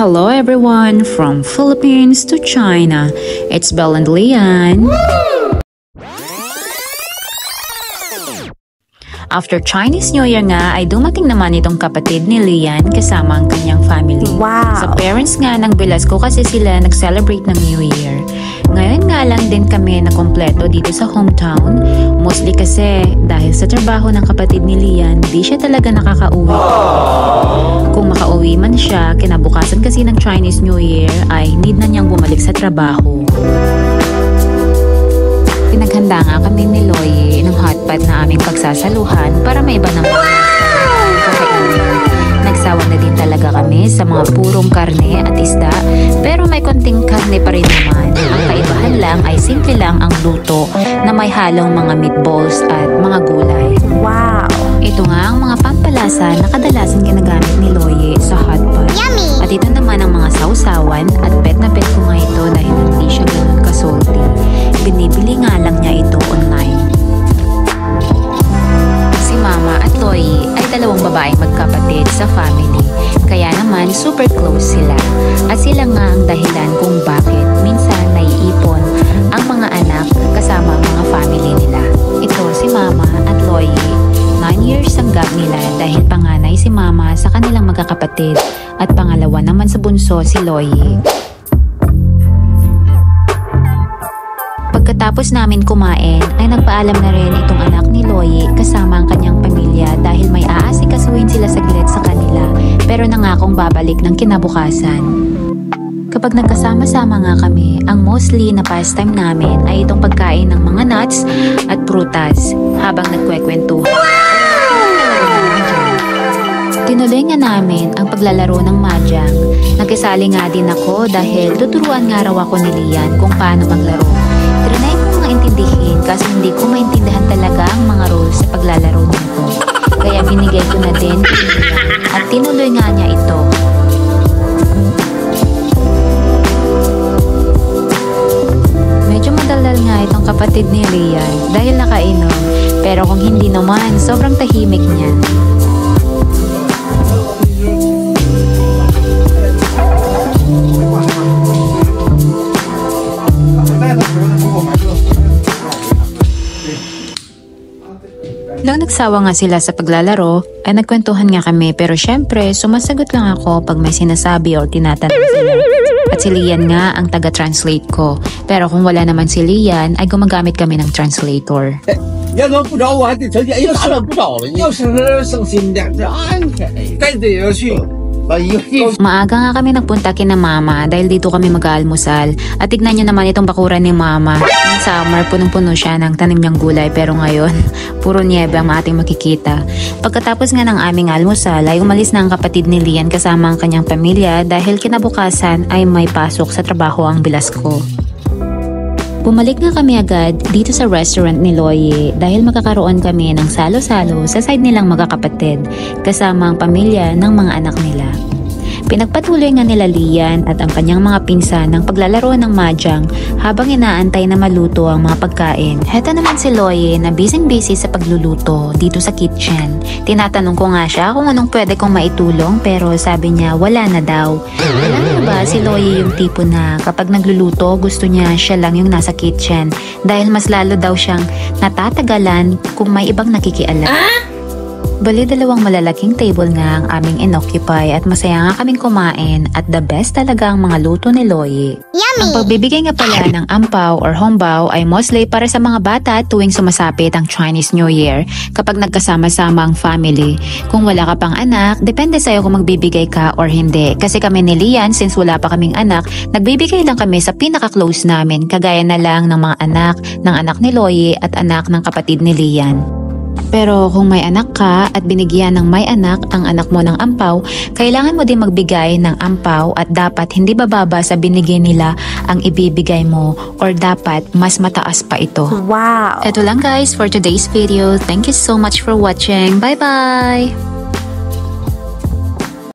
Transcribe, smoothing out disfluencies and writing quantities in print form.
Hello everyone, from Philippines to China. It's Belle and Lian. After Chinese New Year nga ay dumating naman itong kapatid ni Lian kasama ang kanyang family. Wow! Sa parents nga ng Velasco kasi sila nag-celebrate ng New Year. Ngayon nga lang din kami na kompleto dito sa hometown. Mostly kasi dahil sa trabaho ng kapatid ni Lian, di siya talaga nakakauwi. Kung makauwi man siya, kinabukasan kasi ng Chinese New Year ay need na niyang bumalik sa trabaho. Pinaghanda nga kami ni Loie ng hotpot na aming pagsasaluhan para may iba naman kakainin. Nagsawa na din talaga kami sa mga purong karne at isda, pero may konting karne pa rin naman. Ang kaibahan lang ay simple lang ang luto na may halong mga meatballs at mga gulay. Wow! Ito nga ang mga pampalasa na kadalasan ginagamit ni Loie sa hotpot. Yummy! At ito naman ang mga sausawan at bet na bet ko nga ito dahil hindi siya ganun kasalty. Binibili nga lang niya ito online. Si Mama at Loie ay dalawang babaeng magkapatid sa family. Kaya naman super close sila. At sila nga ang dahilan kung bakit minsan naiipon ang mga anak kasama ang mga family nila. Ito si Mama at Loie. 9 years ang gap nila dahil panganay si Mama sa kanilang magkakapatid at pangalawa naman sa bunso si Loie. Pagkatapos namin kumain ay nagpaalam na rin itong anak ni Loie kasama ang kanyang pamilya dahil may aasikasuhin sila saglit sa kanila pero nangakong babalik ng kinabukasan. Kapag nagkasama-sama nga kami, ang mostly na pastime namin ay itong pagkain ng mga nuts at prutas habang nagkwekwentuhan. Tinuloy nga namin ang paglalaro ng mahjong. Nagkasali nga din ako dahil tuturuan nga raw ako ni Lian kung paano maglaro. Trinay ko nga intindihin kasi hindi ko maintindihan talaga ang mga rules sa paglalaro nito. Kaya binigay ko na din at tinuloy nga niya ito. Medyo madaldal nga itong kapatid ni Lian dahil nakainom, pero kung hindi naman, sobrang tahimik niya. Nang nagsawa nga sila sa paglalaro, ay nagkwentuhan nga kami pero syempre sumasagot lang ako pag may sinasabi o tinatanong sila. At si Lian nga ang taga-translate ko. Pero kung wala naman si Lian, ay gumagamit kami ng translator. Maaga nga kami nagpunta kina Mama dahil dito kami mag-aalmusal. At tignan nyo naman itong bakuran ni Mama. Noong summer, punong-puno siya ng tanim niyang gulay pero ngayon, puro niebe ang ating makikita. Pagkatapos nga ng aming almusal ay umalis na ang kapatid ni Lian kasama ang kanyang pamilya dahil kinabukasan ay may pasok sa trabaho ang Velasco. Bumalik nga kami agad dito sa restaurant ni Loie dahil magkakaroon kami ng salo-salo sa side nilang magkakapatid kasama ang pamilya ng mga anak nila. Pinagpatuloy nga nila Lian at ang kanyang mga pinsan ng paglalaro ng mahjong habang inaantay na maluto ang mga pagkain. Heto naman si Loie na busy sa pagluluto dito sa kitchen. Tinatanong ko nga siya kung anong pwede kong maitulong pero sabi niya wala na daw. Alam niyo ba si Loie yung tipo na kapag nagluluto gusto niya siya lang yung nasa kitchen dahil mas lalo daw siyang natatagalan kung may ibang nakikialam. Bali dalawang malalaking table nga ang aming inoccupy at masaya nga kaming kumain at the best talaga ang mga luto ni Loie. Yummy! Ang pagbibigay nga pala ng ampaw or hongbao ay mostly para sa mga bata tuwing sumasapit ang Chinese New Year kapag nagkasama-sama ang family. Kung wala ka pang anak, depende sa'yo kung magbibigay ka or hindi. Kasi kami ni Lian, since wala pa kaming anak, nagbibigay lang kami sa pinaka-close namin kagaya na lang ng mga anak ng anak ni Loie at anak ng kapatid ni Lian. Pero kung may anak ka at binigyan ng may anak ang anak mo ng ampaw, kailangan mo din magbigay ng ampaw at dapat hindi bababa sa binigay nila ang ibibigay mo or dapat mas mataas pa ito. Wow! Ito lang guys for today's video. Thank you so much for watching. Bye-bye!